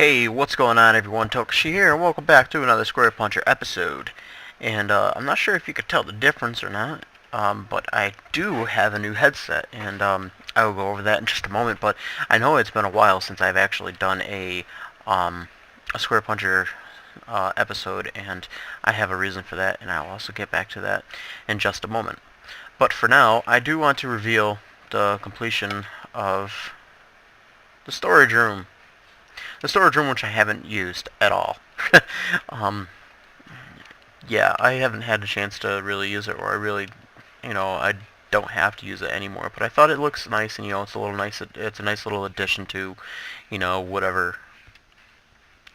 Hey, what's going on everyone? Toukoshi here, and welcome back to another Square Puncher episode. And I'm not sure if you could tell the difference or not, but I do have a new headset, and I will go over that in just a moment. But I know it's been a while since I've actually done a Square Puncher episode, and I have a reason for that, and I'll also get back to that in just a moment. But for now, I do want to reveal the completion of the storage room. The storage room, which I haven't used at all. um, yeah, I haven't had a chance to really use it, or I don't have to use it anymore. But I thought it looks nice, and it's a little nice. It's a nice little addition to, whatever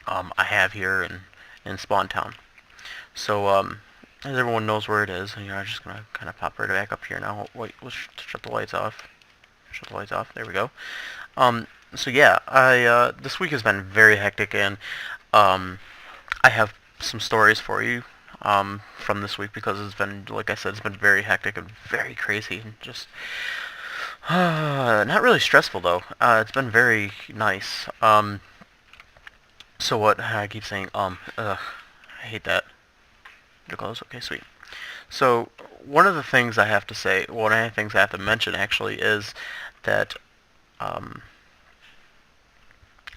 I have here in Spawn Town. So as everyone knows where it is, I'm just gonna kind of pop right back up here now. Wait, let's shut the lights off. Shut the lights off. There we go. So yeah, I this week has been very hectic, and I have some stories for you from this week because it's been, like I said, it's been very hectic and very crazy, and just not really stressful though. It's been very nice. So what I keep saying, I hate that. Did close? Okay, sweet. So one of the things I have to say, one of the things I have to mention actually is that um,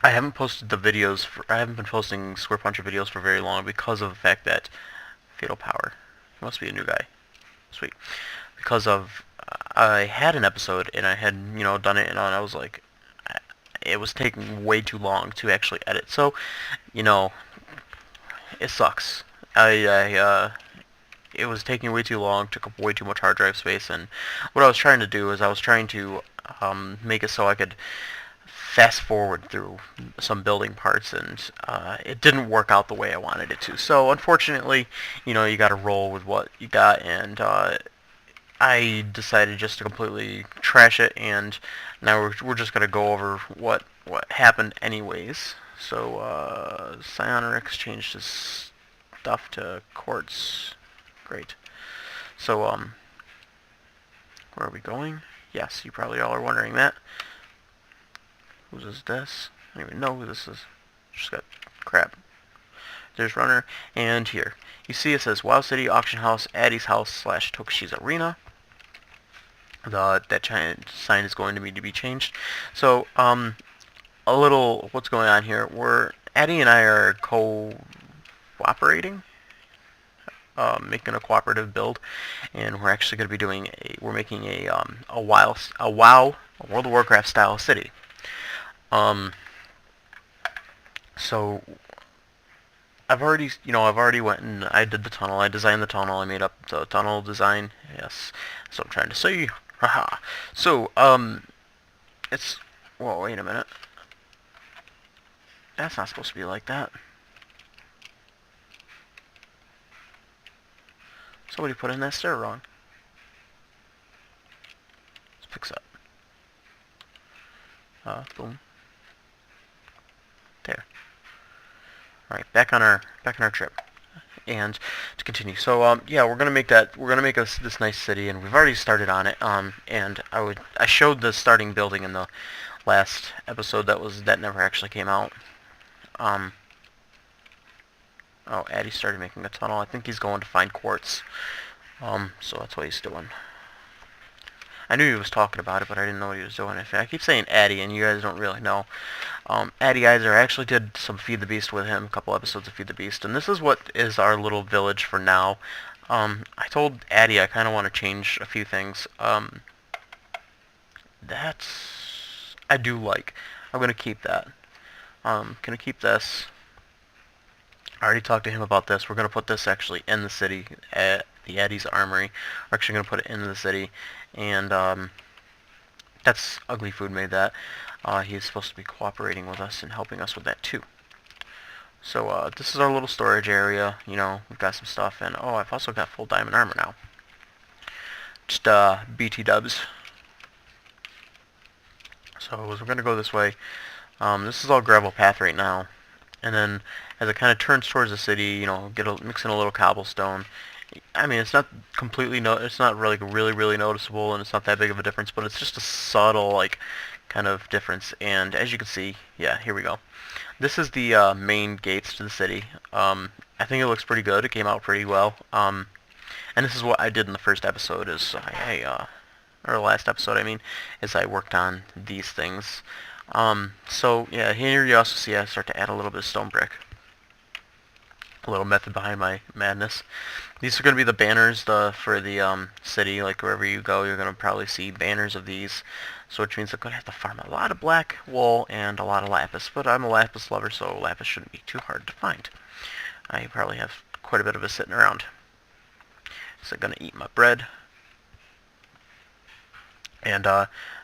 I haven't posted the videos. I haven't been posting Square Puncher videos for very long because of the fact that Fatal Power. He must be a new guy. Sweet. Because of I had an episode and I had done it, and I was like, it was taking way too long to actually edit. So it sucks. It was taking way too long, took up way too much hard drive space, and what I was trying to do is I was trying to make it so I could fast forward through some building parts, and it didn't work out the way I wanted it to. So unfortunately, you got to roll with what you got, and I decided just to completely trash it, and now we're just gonna go over what happened anyways. So Cyanurix changed his stuff to quartz. Great. So where are we going? Yes, you probably all are wondering that. Who's this? I don't even know who this is. Just got crap. There's Runner, and here. You see it says Wild City Auction House, Addie's House / Toucoshi's Arena. That sign is going to need to be changed. So, a little, what's going on here? Addie and I are cooperating, making a cooperative build, and we're actually going to be we're making a World of Warcraft style city. So I've already went and I did the tunnel. I designed the tunnel. I made up the tunnel design. Yes, that's what I'm trying to say. Haha. So it's. Whoa, wait a minute. That's not supposed to be like that. Somebody put in that stair wrong. Let's fix that. Boom. There. All right, back on our trip, and to continue. So yeah, we're gonna make this nice city, and we've already started on it. And I showed the starting building in the last episode that never actually came out. Oh, Addie started making a tunnel. I think he's going to find quartz. So that's what he's doing. I knew he was talking about it, but I didn't know what he was doing. I keep saying Addie, and you guys don't really know. Addie Geyser, I actually did some Feed the Beast with him, a couple episodes of Feed the Beast, and this is what is our little village for now. I told Addie I kind of want to change a few things. I do like. I'm going to keep that. Going to keep this. I already talked to him about this. We're going to put this actually in the city at the Addie's Armory. We're actually going to put it into the city, and that's Ugly Food made that. He's supposed to be cooperating with us and helping us with that too. So this is our little storage area. We've got some stuff, and oh, I've also got full diamond armor now. Just BT dubs. So we're gonna go this way. This is all gravel path right now, and then as it kind of turns towards the city, mix in a little cobblestone. I mean, it's not completely it's not really really noticeable, and it's not that big of a difference, but it's just a subtle kind of difference. And as you can see, yeah, here we go. This is the main gates to the city. I think it looks pretty good. It came out pretty well. And this is what I did in the first episode. Or the last episode, I mean, is I worked on these things. So yeah, here you also see I start to add a little bit of stone brick. A little method behind my madness. These are going to be the banners for the city. Like wherever you go, you're going to probably see banners of these. So which means I'm going to have to farm a lot of black wool and a lot of lapis. But I'm a lapis lover, so lapis shouldn't be too hard to find. I probably have quite a bit of it sitting around. So I'm going to eat my bread. And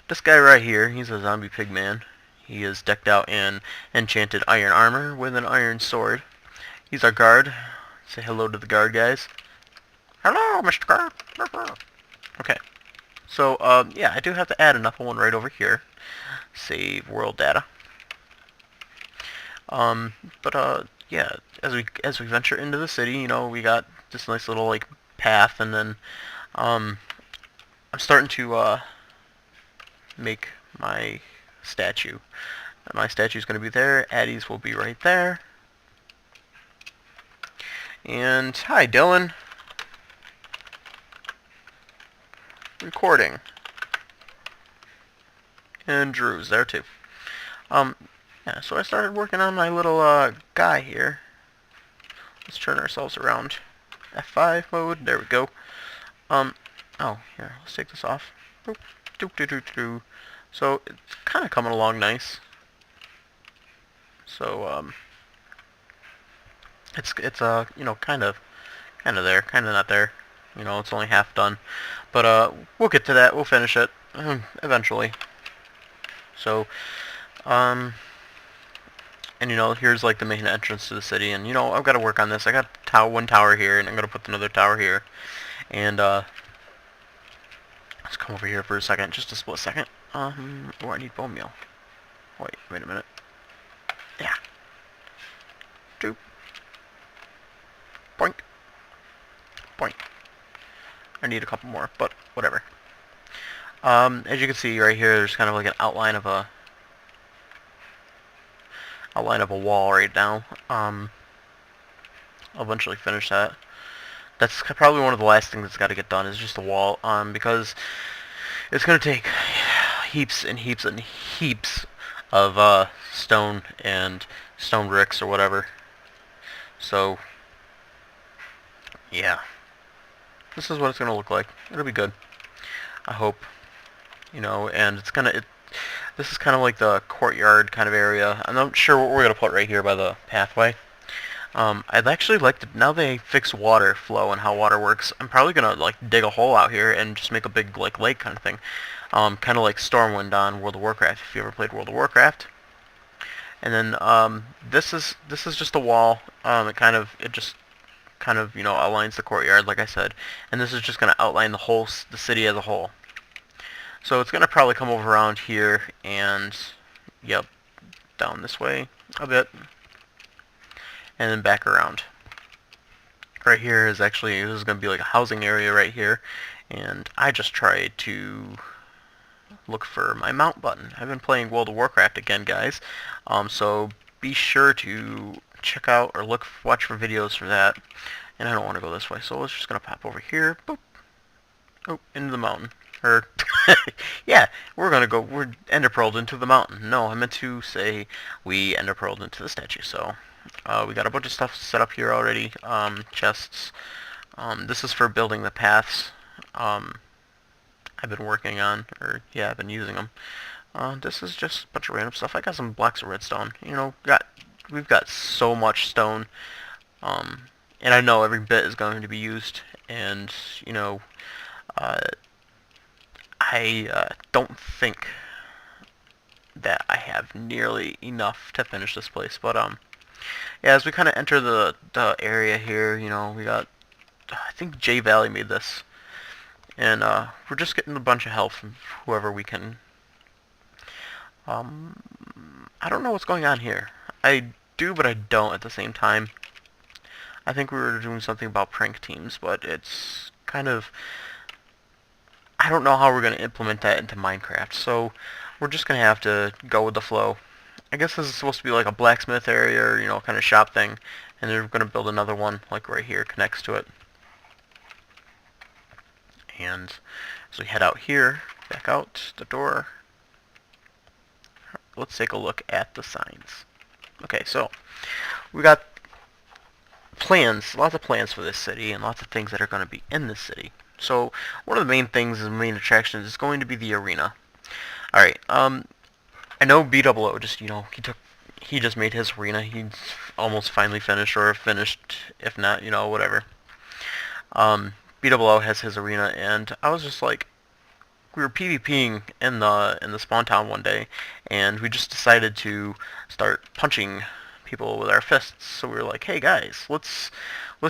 this guy right here, he's a zombie pig man. He is decked out in enchanted iron armor with an iron sword. He's our guard. Say hello to the guard, guys. Hello, Mr. Guard. Okay. So, yeah, I do have to add another one right over here. Save world data. Yeah, as we venture into the city, you know, we got this nice little like path, and then I'm starting to make my statue. My statue's going to be there. Addie's will be right there. And hi, Dylan. Recording. And Drew's there too. Yeah, so I started working on my little guy here. Let's turn ourselves around. F5 mode. There we go. Oh, here. Let's take this off. Boop. Doop, doop, doop, doop. So it's kind of coming along nice. So it's you know, kind of there, kind of not there. You know, it's only half done. But we'll get to that. We'll finish it eventually. So and you know, here's like the main entrance to the city, and you know, I've got to work on this. I got one tower here, and I'm gonna put another tower here, and let's come over here for a second, just a split second. Oh, I need bone meal. Wait a minute. Yeah. Doop. Boink. Boink. I need a couple more, but whatever. As you can see right here, there's kind of like an outline of a wall right now. I'll eventually finish that. That's probably one of the last things that's got to get done, is just the wall, because it's going to take heaps and heaps and heaps of stone and stone bricks or whatever. So yeah, this is what it's going to look like. It'll be good, I hope. You know, and it's gonna this is kind of like the courtyard kind of area. I'm not sure what we're gonna put right here by the pathway. I'd actually like to, now they fix water flow and how water works, I'm probably gonna like dig a hole out here and just make a big like lake kind of thing. Kind of like Stormwind on World of Warcraft, if you ever played World of Warcraft. And then this is just a wall. It just kind of, you know, outlines the courtyard, like I said, and this is just gonna outline the city as a whole. So it's gonna probably come over around here and, yep, down this way a bit, and then back around. Right here is actually, this is gonna be like a housing area right here, and I just tried to look for my mount button. I've been playing World of Warcraft again, guys, so be sure to check out or watch for videos for that. And I don't want to go this way, so it's just gonna pop over here, boop, oh, into the mountain. Or yeah, we're ender pearled into the mountain. No, I meant to say we ender pearled into the statue. So we got a bunch of stuff set up here already. Chests. This is for building the paths. I've been working on, or yeah, I've been using them. This is just a bunch of random stuff. I got some blocks of redstone. You know, we've got so much stone, and I know every bit is going to be used. And you know, I don't think that I have nearly enough to finish this place, but yeah, as we kind of enter the area here, you know, we got, I think J Valley made this, and we're just getting a bunch of help from whoever we can. I don't know what's going on here. I do, but I don't at the same time. I think we were doing something about prank teams, but it's kind of, I don't know how we're going to implement that into Minecraft. So we're just gonna have to go with the flow. I guess this is supposed to be like a blacksmith area or, you know, kind of shop thing. And they're gonna build another one like right here, connects to it. And as we head out here, back out the door, let's take a look at the signs. Okay, so we got plans, lots of plans for this city, and lots of things that are going to be in this city. So one of the main things, the main attractions, is going to be the arena. All right, I know BOO just, you know, he just made his arena. He's almost finally finished, or finished, if not, you know, whatever. BOO has his arena, and I was just like, we were PvPing in the spawn town one day, and we just decided to start punching people with our fists. So we were like, hey guys, let's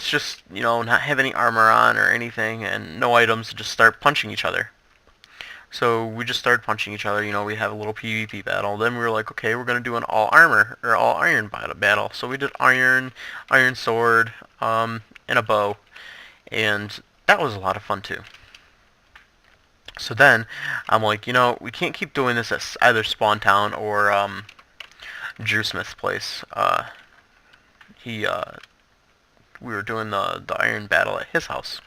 just, you know, not have any armor on or anything, and no items, just start punching each other. So we just started punching each other. You know, we have a little PvP battle. Then we were like, okay, we're gonna do an all armor or all iron battle. So we did iron sword, and a bow, and that was a lot of fun too. So then, I'm like, you know, we can't keep doing this at either Spawn Town or Drew Smith's place. We were doing the iron battle at his house.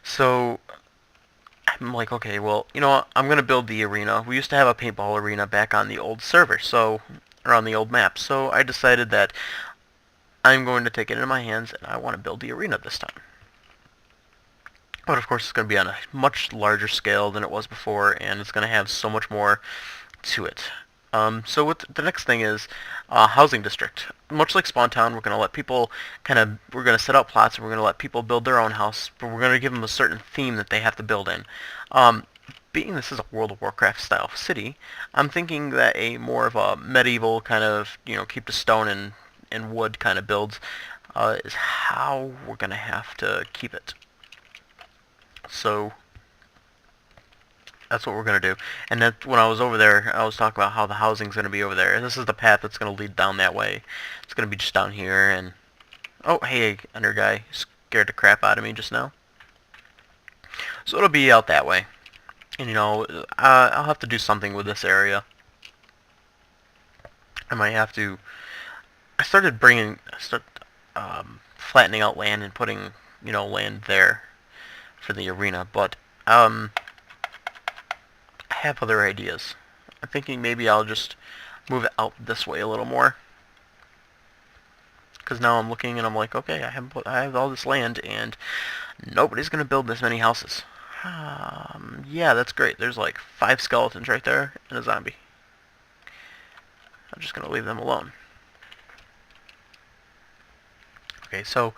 So I'm like, okay, well, you know what? I'm gonna build the arena. We used to have a paintball arena back on the old server, or on the old map. So I decided that I'm going to take it in my hands, and I want to build the arena this time. But of course, it's going to be on a much larger scale than it was before, and it's going to have so much more to it. So what the next thing is housing district. Much like Spawn Town, we're going to let people we're going to set out plots, and we're going to let people build their own house, but we're going to give them a certain theme that they have to build in. Being this is a World of Warcraft style city, I'm thinking that a more of a medieval kind of, you know, keep the stone and wood kind of builds is how we're going to have to keep it. So that's what we're going to do. And then when I was over there, I was talking about how the housing's going to be over there. This is the path that's going to lead down that way. It's going to be just down here. And oh, hey, under guy scared the crap out of me just now. So it'll be out that way. And, you know, I'll have to do something with this area. I might have to... I started flattening out land and putting, you know, land there for the arena, but I have other ideas. I'm thinking maybe I'll just move it out this way a little more, because now I'm looking and I'm like, okay, I have all this land and nobody's gonna build this many houses. Yeah, that's great. There's like 5 skeletons right there and a zombie. I'm just gonna leave them alone. Okay, so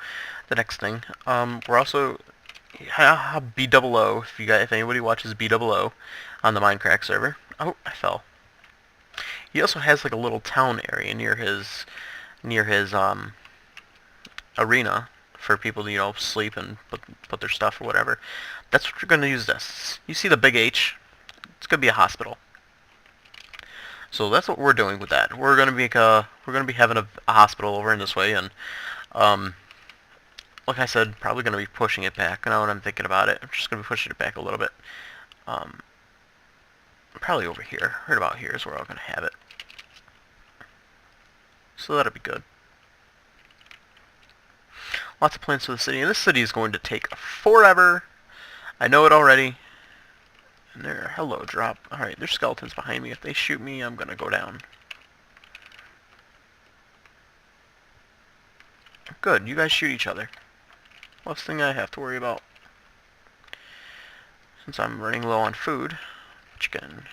the next thing, we're also BOO. If anybody watches BOO on the Minecraft server, oh, I fell. He also has like a little town area near his arena for people to, you know, sleep and put their stuff or whatever. That's what you're gonna use this. You see the big H? It's gonna be a hospital. So that's what we're doing with that. We're gonna be having a hospital over in this way, and like I said, probably gonna be pushing it back. Now that I'm thinking about it, I'm just gonna be pushing it back a little bit. Probably over here. Right about here is where I'm gonna have it. So that'll be good. Lots of plans for the city, and this city is going to take forever. I know it already. And there, hello, drop. Alright, there's skeletons behind me. If they shoot me, I'm gonna go down. Good, you guys shoot each other. Last thing I have to worry about. Since I'm running low on food. Chicken.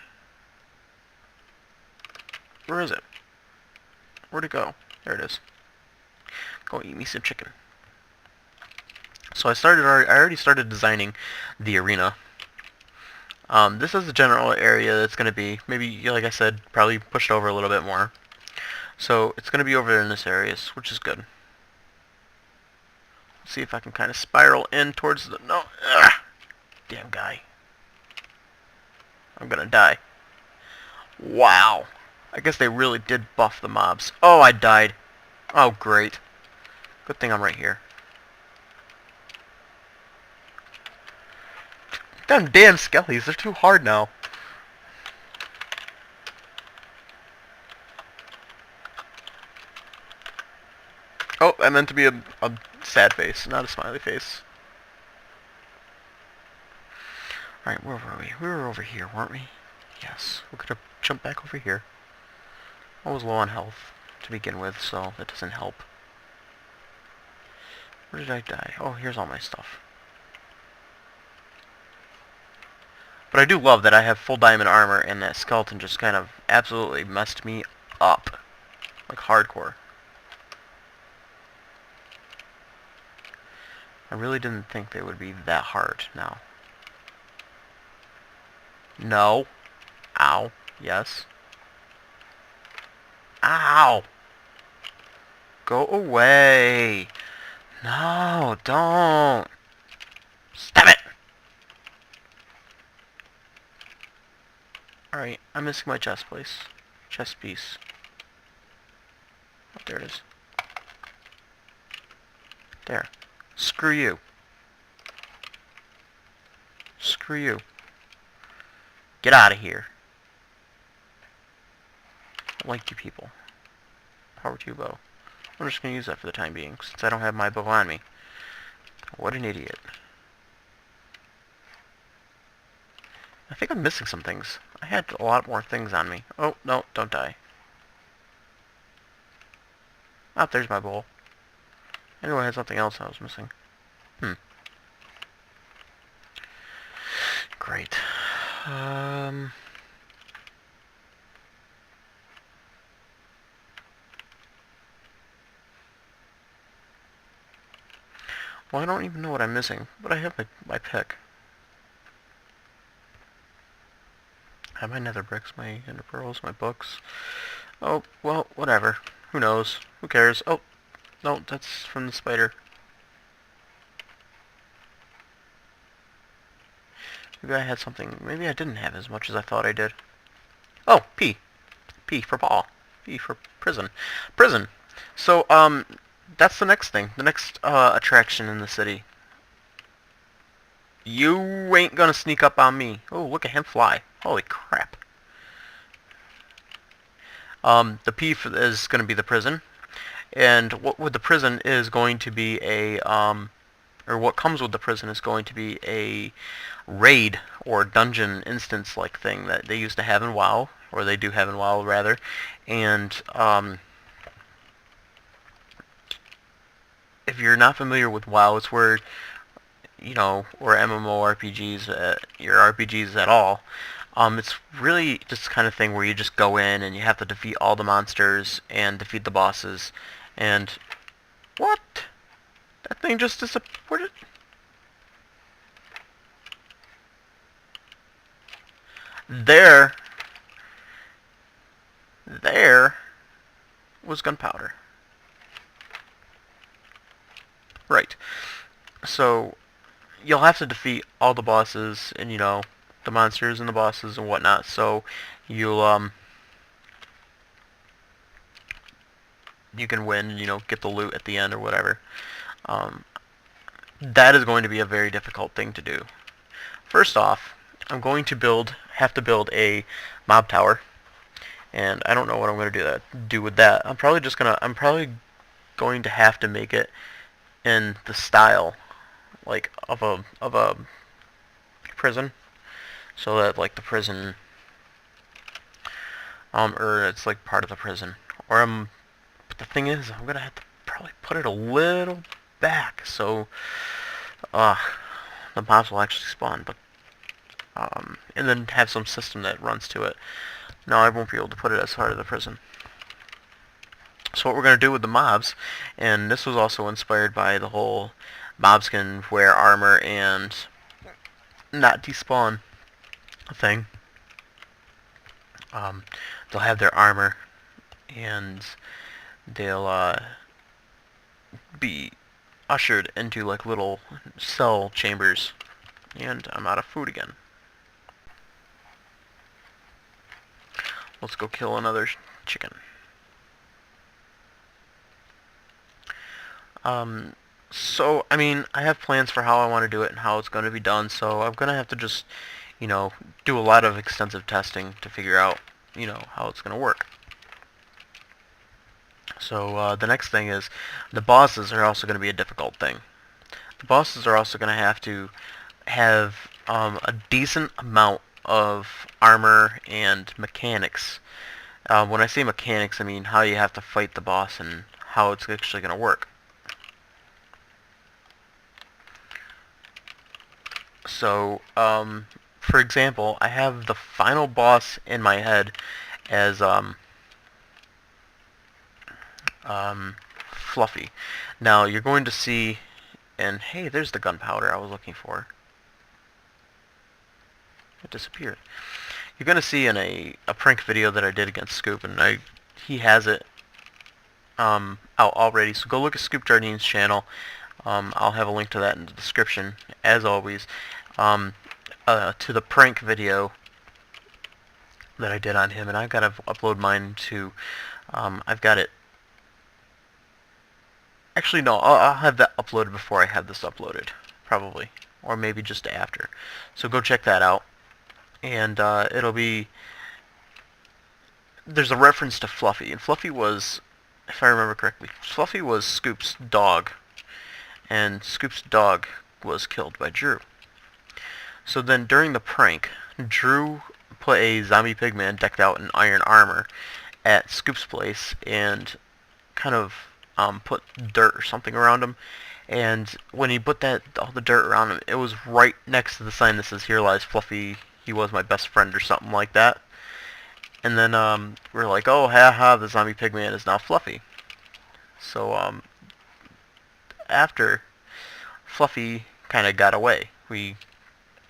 Where is it? Where'd it go? There it is. Go eat me some chicken. So I already started designing the arena. This is the general area that's going to be, maybe, like I said, probably pushed over a little bit more. So it's going to be over there in this area, which is good. Let's see if I can kind of spiral in towards the... No! Ugh, damn guy. I'm going to die. Wow. I guess they really did buff the mobs. Oh, I died. Oh, great. Good thing I'm right here. Them damn skellies, they're too hard now. I meant to be a sad face, not a smiley face. Alright, where were we? We were over here, weren't we? Yes. We're gonna jump back over here. I was low on health to begin with, so that doesn't help. Where did I die? Oh, here's all my stuff. But I do love that I have full diamond armor, and that skeleton just kind of absolutely messed me up. Like, hardcore. I really didn't think they would be that hard now. No. Ow. Yes. Ow! Go away! No, don't! Stop it! Alright, I'm missing my chest piece. Chest piece. Oh, there it is. There. Screw you. Screw you. Get out of here. I like you people. Power 2 bow. I'm just going to use that for the time being, since I don't have my bow on me. What an idiot. I think I'm missing some things. I had a lot more things on me. Oh, no, don't die. Oh, there's my bowl. I knew I had something else I was missing. Great. Well, I don't even know what I'm missing, but I have my pick. I have my nether bricks, my ender pearls, my books. Oh, well, whatever. Who knows? Who cares? Oh, no, that's from the spider. Maybe I had something. Maybe I didn't have as much as I thought I did. Oh, P. P for Paul. P for prison. Prison. So, that's the next thing. The next, attraction in the city. You ain't gonna sneak up on me. Oh, look at him fly. Holy crap. The P is gonna be the prison. And what with the prison is going to be a, or what comes with the prison is going to be a raid or dungeon instance like thing that they used to have in WoW, or they do have in WoW rather, and if you're not familiar with WoW, it's where, you know, or MMORPGs, your RPGs at all, it's really just the kind of thing where you just go in and you have to defeat all the monsters and defeat the bosses, and what? That thing just disappeared. There was gunpowder. Right. So, you'll have to defeat all the bosses and, you know, the monsters and the bosses and whatnot, so you'll, you can win, you know, get the loot at the end or whatever. That is going to be a very difficult thing to do. First off, I'm going to have to build a mob tower, and I don't know what I'm going to do with that. I'm probably going to have to make it in the style, like, of a prison, so that, like, the prison, or it's like part of the prison, or but the thing is, I'm gonna have to probably put it a little back, so, the mobs will actually spawn, but, and then have some system that runs to it. No, I won't be able to put it as part of the prison. So what we're going to do with the mobs, and this was also inspired by the whole mobs can wear armor and not despawn thing. They'll have their armor, and they'll be ushered into like little cell chambers. And I'm out of food again. Let's go kill another chicken. So, I mean, I have plans for how I want to do it and how it's going to be done, so I'm going to have to just, you know, do a lot of extensive testing to figure out, you know, how it's going to work. So the next thing is the bosses are also going to be a difficult thing. The bosses are also going to have a decent amount of armor and mechanics. When I say mechanics, I mean how you have to fight the boss and how it's actually going to work. So, for example, I have the final boss in my head as Fluffy. Now you're going to see, and hey, there's the gunpowder I was looking for. It disappeared. You're going to see in a prank video that I did against Scoop, and he has it out already. So go look at Scoop Jardine's channel. I'll have a link to that in the description, as always. To the prank video that I did on him, and I've got to upload mine to. I've got it. Actually, no, I'll have that uploaded before I have this uploaded, probably, or maybe just after. So go check that out, and it'll be. There's a reference to Fluffy, and Fluffy was, if I remember correctly, Fluffy was Scoop's dog, and Scoop's dog was killed by Drew. So then during the prank, Drew put a zombie pigman decked out in iron armor at Scoop's place and kind of put dirt or something around him. And when he put all the dirt around him, it was right next to the sign that says, "Here lies Fluffy, he was my best friend," or something like that. And then we're like, "Oh, haha, the zombie pigman is now Fluffy." So after Fluffy kind of got away, we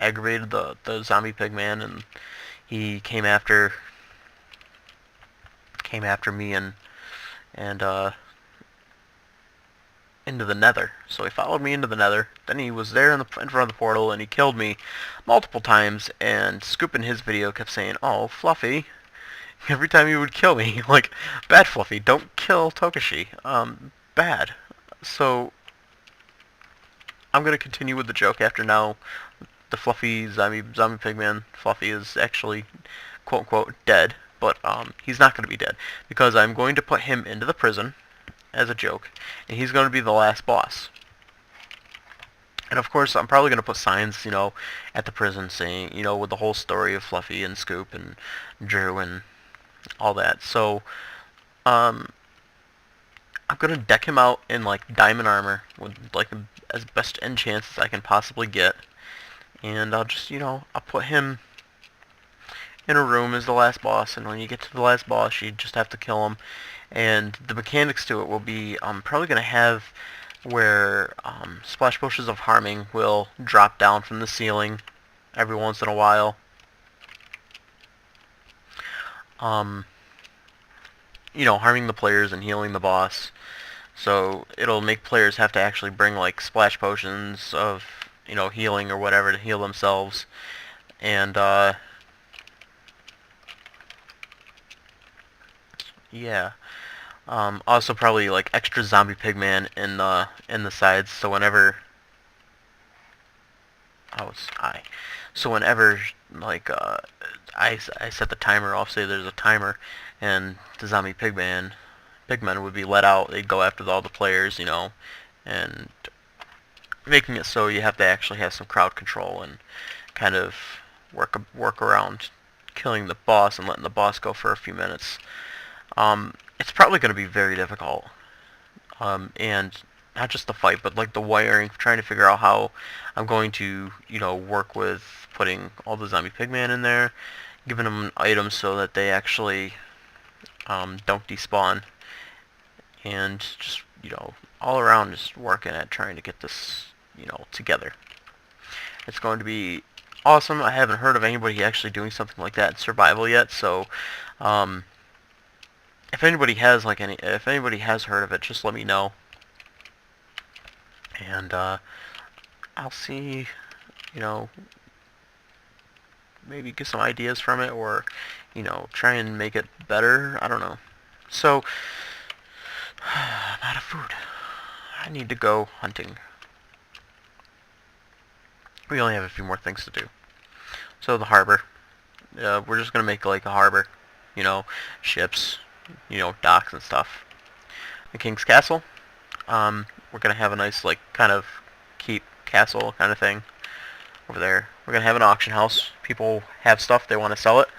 aggravated the zombie pigman, and he came after me and into the nether. So he followed me into the nether. Then he was there in front of the portal, and he killed me multiple times. And Scoop in his video kept saying, "Oh, Fluffy," every time he would kill me. Like, bad Fluffy, don't kill Toukoshi. Bad. So I'm gonna continue with the joke after now. The Fluffy zombie pigman Fluffy is actually quote unquote dead, but he's not going to be dead because I'm going to put him into the prison as a joke, and he's going to be the last boss. And of course, I'm probably going to put signs, at the prison saying, with the whole story of Fluffy and Scoop and Drew and all that. So, I'm going to deck him out in like diamond armor with like as best enchants as I can possibly get. And I'll just, I'll put him in a room as the last boss, and when you get to the last boss, you just have to kill him. And the mechanics to it will be, I'm probably going to have where splash potions of harming will drop down from the ceiling every once in a while. Harming the players and healing the boss. So it'll make players have to actually bring like splash potions of healing or whatever to heal themselves. And yeah. Also probably like extra zombie pigman in the sides, so whenever like I set the timer off, say there's a timer, and the zombie pigmen would be let out, they'd go after all the players, and making it so you have to actually have some crowd control and kind of work around killing the boss and letting the boss go for a few minutes. It's probably going to be very difficult, and not just the fight, but like the wiring, trying to figure out how I'm going to, work with putting all the zombie pigman in there, giving them items so that they actually don't despawn, and just, all around just working at trying to get this, together. It's going to be awesome. I haven't heard of anybody actually doing something like that in survival yet, so if anybody has heard of it, just let me know, and I'll see, maybe get some ideas from it, or try and make it better. I don't know. So I'm out of food. I need to go hunting. We only have a few more things to do. So the harbor. We're just gonna make like a harbor. Ships. Docks and stuff. the king's castle. We're gonna have a nice like kind of keep castle kind of thing over there. We're gonna have an auction house. People have stuff, they want to sell it.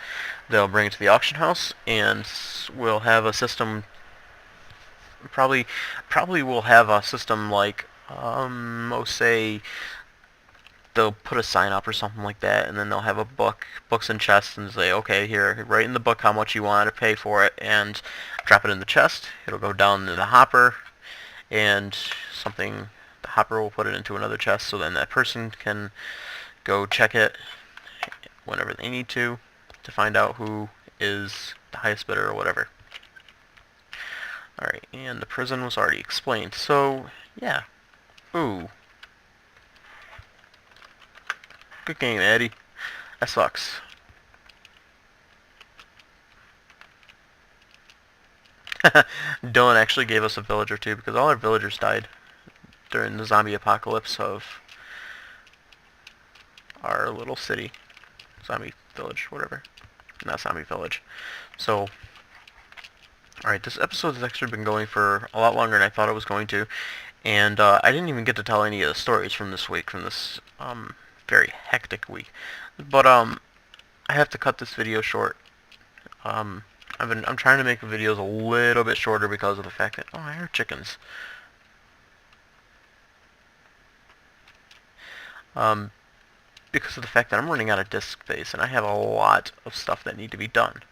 They'll bring it to the auction house, and we'll have a system. Probably we'll have a system like oh say they'll put a sign up or something like that, and then they'll have a books and chests, and say, okay, here, write in the book how much you want to pay for it, and drop it in the chest. It'll go down to the hopper, and the hopper will put it into another chest, so then that person can go check it whenever they need to find out who is the highest bidder or whatever. Alright, and the prison was already explained, so, yeah. Ooh. Good game, Eddie. That sucks. Dylan actually gave us a villager too, because all our villagers died during the zombie apocalypse of our little city. Zombie village, whatever. Not zombie village. So, alright, this episode has actually been going for a lot longer than I thought it was going to. And I didn't even get to tell any of the stories from this week, from this very hectic week. But I have to cut this video short. I'm trying to make the videos a little bit shorter because of the fact that I heard chickens. Because of the fact that I'm running out of disk space and I have a lot of stuff that need to be done.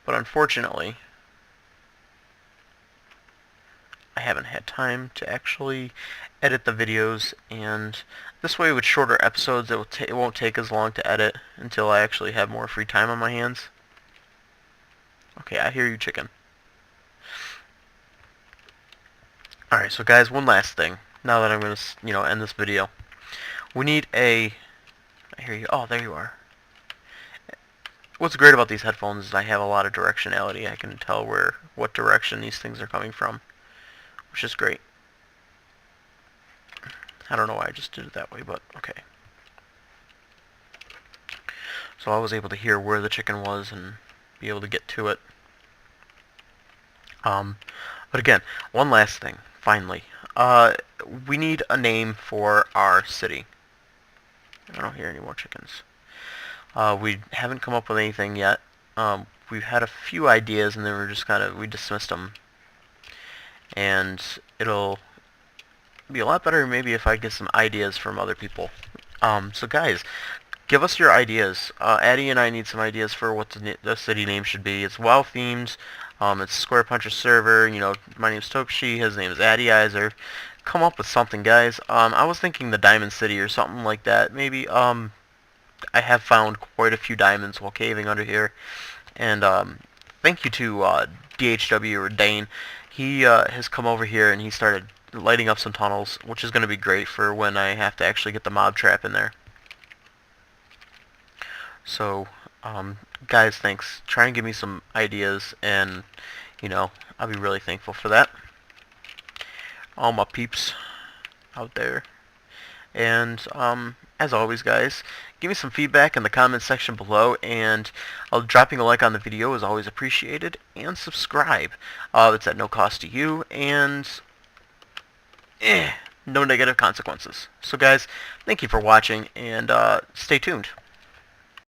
But unfortunately, I haven't had time to actually edit the videos, and this way with shorter episodes it won't take as long to edit until I actually have more free time on my hands. Okay, I hear you, chicken. Alright, so guys, one last thing. Now that I'm going to, end this video. We need I hear you. Oh, there you are. What's great about these headphones is I have a lot of directionality. I can tell what direction these things are coming from, which is great. I don't know why I just did it that way, but okay. So I was able to hear where the chicken was and be able to get to it. But again, one last thing, finally. We need a name for our city. I don't hear any more chickens. We haven't come up with anything yet. We've had a few ideas, and then we dismissed them. And it'll be a lot better maybe if I get some ideas from other people. So guys, give us your ideas. Addy and I need some ideas for what the city name should be. It's WoW themed. It's Square Puncher server. My name's Toukoshi. His name is Addy Iser. Come up with something, guys. I was thinking the Diamond City or something like that. Maybe. I have found quite a few diamonds while caving under here. And thank you to DHW or Dane. He has come over here and he started lighting up some tunnels, which is going to be great for when I have to actually get the mob trap in there. So, guys, thanks. Try and give me some ideas, and, I'll be really thankful for that. All my peeps out there. And, as always, guys, give me some feedback in the comments section below, and dropping a like on the video is always appreciated, and subscribe. It's at no cost to you, and no negative consequences. So guys, thank you for watching, and stay tuned.